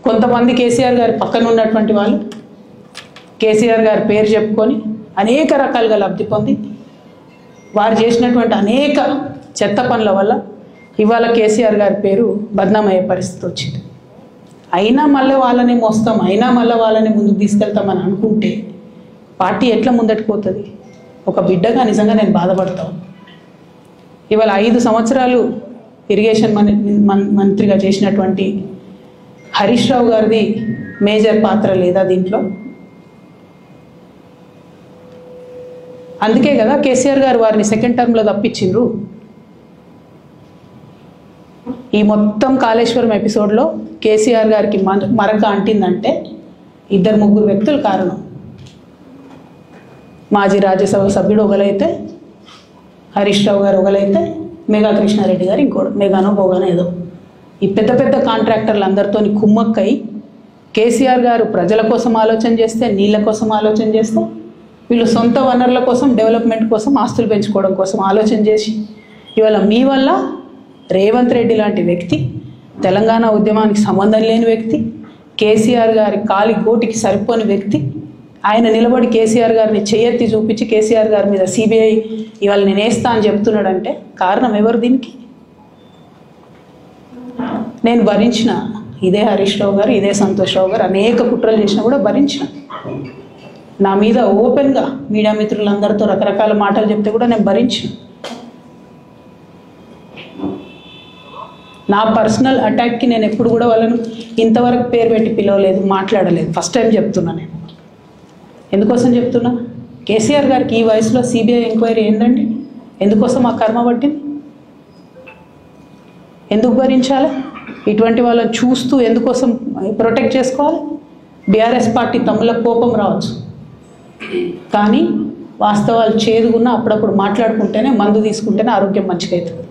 కొంతమంది కేసీఆర్ గారి పక్కన ఉన్నటువంటి వాళ్ళు కేసీఆర్ గారి పేరు చెప్పుకొని అనేక రకాలుగా లబ్ధి పొంది వారు చేసినటువంటి అనేక చెత్త పనుల వల్ల ఇవాళ కేసీఆర్ గారి పేరు బద్నామయ్యే పరిస్థితి వచ్చింది. అయినా మళ్ళీ వాళ్ళని మోస్తాం, అయినా మళ్ళీ వాళ్ళని ముందుకు తీసుకెళ్తామని అనుకుంటే పార్టీ ఎట్లా ముందటికి పోతుంది? ఒక బిడ్డగా నిజంగా నేను బాధపడతాను. ఇవాళ 5 సంవత్సరాలు ఇరిగేషన్ మంత్రిగా చేసినటువంటి హరీష్ రావు గారిది మేజర్ పాత్ర లేదా దీంట్లో? అందుకే కదా కేసీఆర్ గారు వారిని సెకండ్ టర్మ్లో తప్పించిండ్రు. ఈ మొత్తం కాళేశ్వరం ఎపిసోడ్లో కేసీఆర్ గారికి మరక అంటిందంటే 2-3 వ్యక్తులు కారణం. మాజీ రాజ్యసభ సభ్యుడు ఒకలైతే, హరీష్ రావు గారు ఒకలైతే, మేఘా కృష్ణారెడ్డి గారు ఇంకోడు, మేఘానో బోగానో ఏదో. ఈ పెద్ద పెద్ద కాంట్రాక్టర్లు అందరితో కుమ్మక్కై కేసీఆర్ గారు ప్రజల కోసం ఆలోచన చేస్తే, నీళ్ళ కోసం ఆలోచన చేస్తే, వీళ్ళు సొంత వనరుల కోసం, డెవలప్మెంట్ కోసం, ఆస్తులు పెంచుకోవడం కోసం ఆలోచన చేసి ఇవాళ మీ వల్ల రేవంత్ రెడ్డి లాంటి వ్యక్తి, తెలంగాణ ఉద్యమానికి సంబంధం లేని వ్యక్తి, కేసీఆర్ గారి కాలి గోటికి సరిపోని వ్యక్తి, ఆయన నిలబడి కేసీఆర్ గారిని చేయెత్తి చూపించి కేసీఆర్ గారి మీద సిబిఐ ఇవాళ నేను వేస్తా అని చెప్తున్నాడంటే కారణం ఎవరు దీనికి? నేను భరించిన, ఇదే హరీష్ రావు గారు, ఇదే సంతోష్ రావు గారు అనేక కుట్రలు చేసినా కూడా భరించిన. నా మీద ఓపెన్గా మీడియా మిత్రులందరితో రకరకాల మాటలు చెప్తే కూడా నేను భరించిన. నా పర్సనల్ అటాక్కి నేను ఎప్పుడు కూడా వాళ్ళను ఇంతవరకు పేరు పెట్టి పిలవలేదు, మాట్లాడలేదు. ఫస్ట్ టైం చెప్తున్నా. నేను ఎందుకోసం చెప్తున్నా? కేసీఆర్ గారికి ఈ వయసులో సిబిఐ ఎంక్వైరీ ఏందండి? ఎందుకోసం ఆ కర్మ పట్టింది? ఎందుకు భరించాలి? ఇటువంటి వాళ్ళని చూస్తూ ఎందుకోసం ప్రొటెక్ట్ చేసుకోవాలి? బీఆర్ఎస్ పార్టీ తమ్ముల కోపం రావచ్చు, కానీ వాస్తవాలు చేదుగున్నా అప్పుడప్పుడు మాట్లాడుకుంటేనే, మందు తీసుకుంటేనే ఆరోగ్యం మంచిగా అవుతుంది.